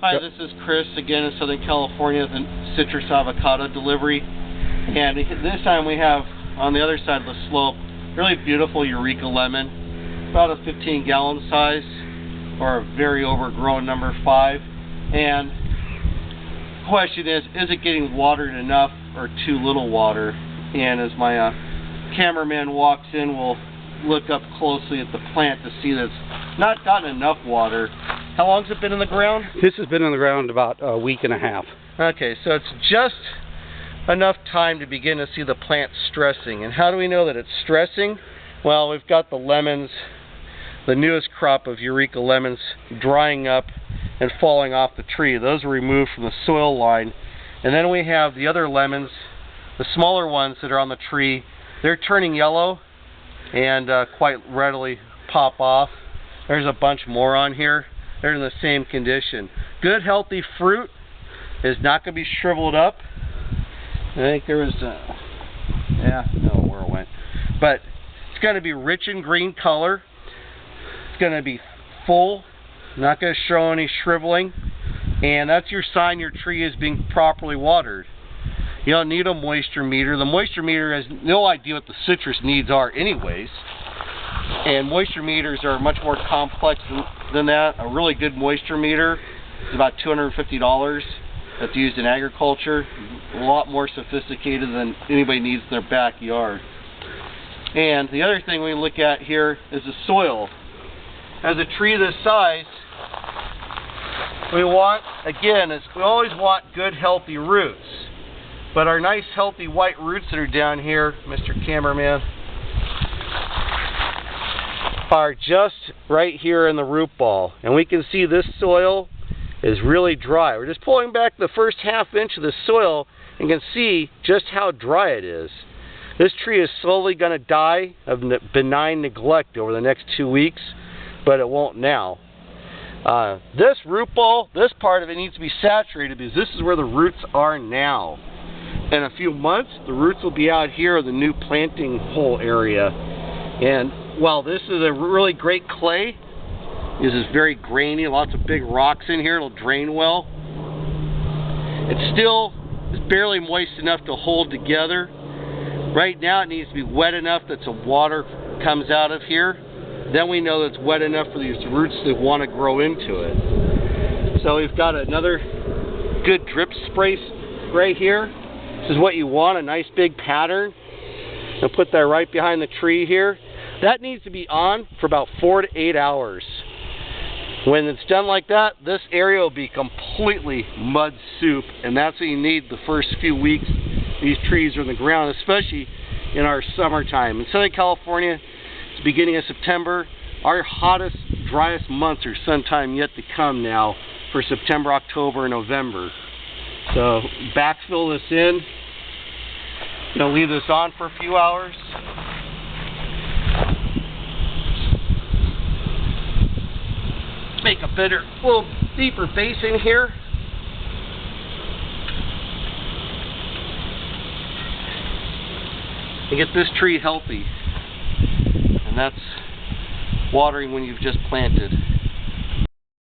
Hi, this is Chris again in Southern California, the citrus avocado delivery. And this time we have on the other side of the slope really beautiful Eureka lemon, about a 15-gallon size or a very overgrown number 5. And the question is it getting watered enough or too little water? And as my cameraman walks in, we'll look up closely at the plant to see that it's not gotten enough water. How long has it been in the ground? This has been in the ground about a week and a half. Okay, so it's just enough time to begin to see the plant stressing. And how do we know that it's stressing? Well, we've got the lemons, the newest crop of Eureka lemons, drying up and falling off the tree. Those were removed from the soil line. And then we have the other lemons, the smaller ones that are on the tree. They're turning yellow and quite readily pop off. There's a bunch more on here. They're in the same condition. Good healthy fruit is not going to be shriveled up. I think there was I don't know where it went. But it's going to be rich in green color. It's going to be full, not going to show any shriveling. And that's your sign your tree is being properly watered. You don't need a moisture meter. The moisture meter has no idea what the citrus needs are anyways. And moisture meters are much more complex than that. A really good moisture meter is about $250. That's used in agriculture. A lot more sophisticated than anybody needs in their backyard. And the other thing we look at here is the soil. As a tree this size, we want, again, we always want good healthy roots. But our nice healthy white roots that are down here, Mr. Cameraman, are just right here in the root ball. And we can see this soil is really dry. We're just pulling back the first ½ inch of the soil and can see just how dry it is. This tree is slowly going to die of benign neglect over the next 2 weeks, but it won't now. This root ball, this part of it needs to be saturated because this is where the roots are now. In a few months, the roots will be out here in the new planting hole area. And while this is a really great clay, this is very grainy, lots of big rocks in here, it'll drain well. It still is barely moist enough to hold together. Right now it needs to be wet enough that some water comes out of here. Then we know that it's wet enough for these roots to want to grow into it. So we've got another good drip spray right here. This is what you want, a nice big pattern. I'll put that right behind the tree here. That needs to be on for about 4 to 8 hours. When it's done like that, this area will be completely mud soup, and that's what you need the first few weeks these trees are in the ground, especially in our summertime. In Southern California, it's the beginning of September. Our hottest, driest months are sometime yet to come now for September, October, and November. So backfill this in. Leave this on for a few hours. Make a little deeper basin here. And get this tree healthy. And that's watering when you've just planted.